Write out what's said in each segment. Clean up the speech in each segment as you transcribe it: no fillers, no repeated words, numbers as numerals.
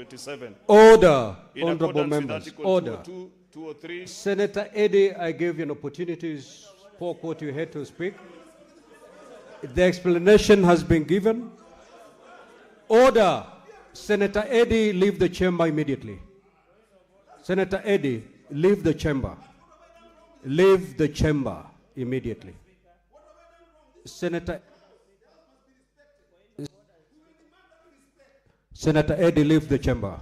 27. Order, In honorable accordance with members, Article order. 203. Senator Eddy, I gave you an opportunity to spoke what you had to speak. The explanation has been given. Order. Senator Eddy, leave the chamber immediately. Senator Eddy, leave the chamber. Leave the chamber immediately. Senator Eddy, leave the chamber.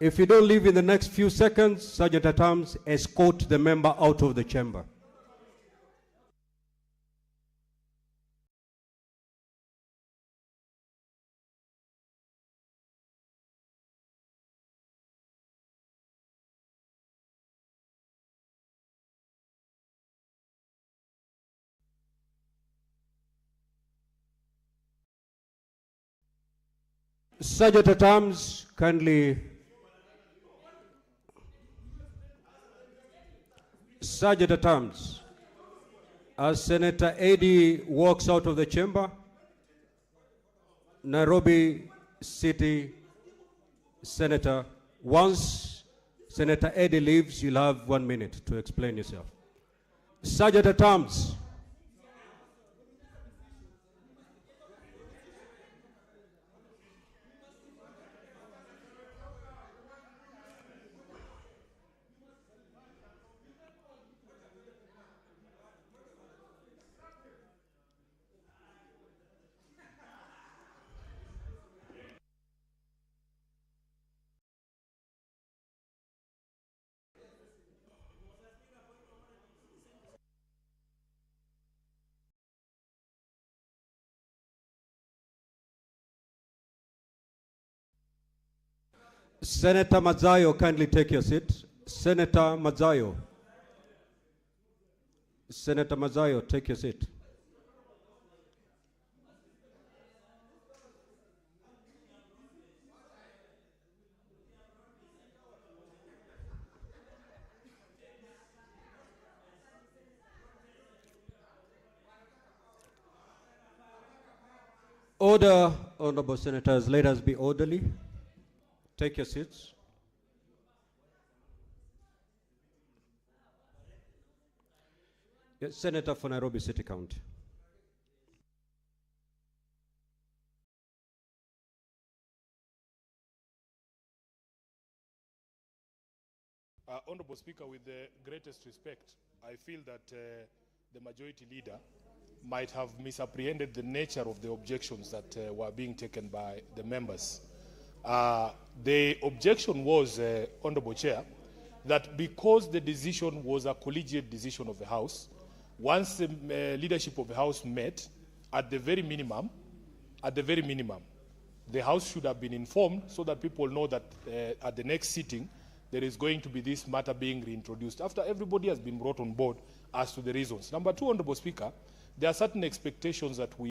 If you don't leave in the next few seconds, Sergeant at Arms, escort the member out of the chamber. Sergeant at Arms, kindly. Sergeant at Arms, as Senator Eddy walks out of the chamber, Nairobi City Senator, once Senator Eddy leaves, you'll have 1 minute to explain yourself. Sergeant at Arms. Senator Mazayo, kindly take your seat. Senator Mazayo. Senator Mazayo, take your seat. Order, honorable senators, let us be orderly. Take your seats. Yes, Senator for Nairobi City County. Honorable Speaker, with the greatest respect, I feel that the majority leader might have misapprehended the nature of the objections that were being taken by the members. The objection was, Honorable Chair, that because the decision was a collegiate decision of the House, once the leadership of the House met, at the very minimum, the House should have been informed so that people know that at the next sitting, there is going to be this matter being reintroduced after everybody has been brought on board as to the reasons. Number two, Honorable Speaker, there are certain expectations that we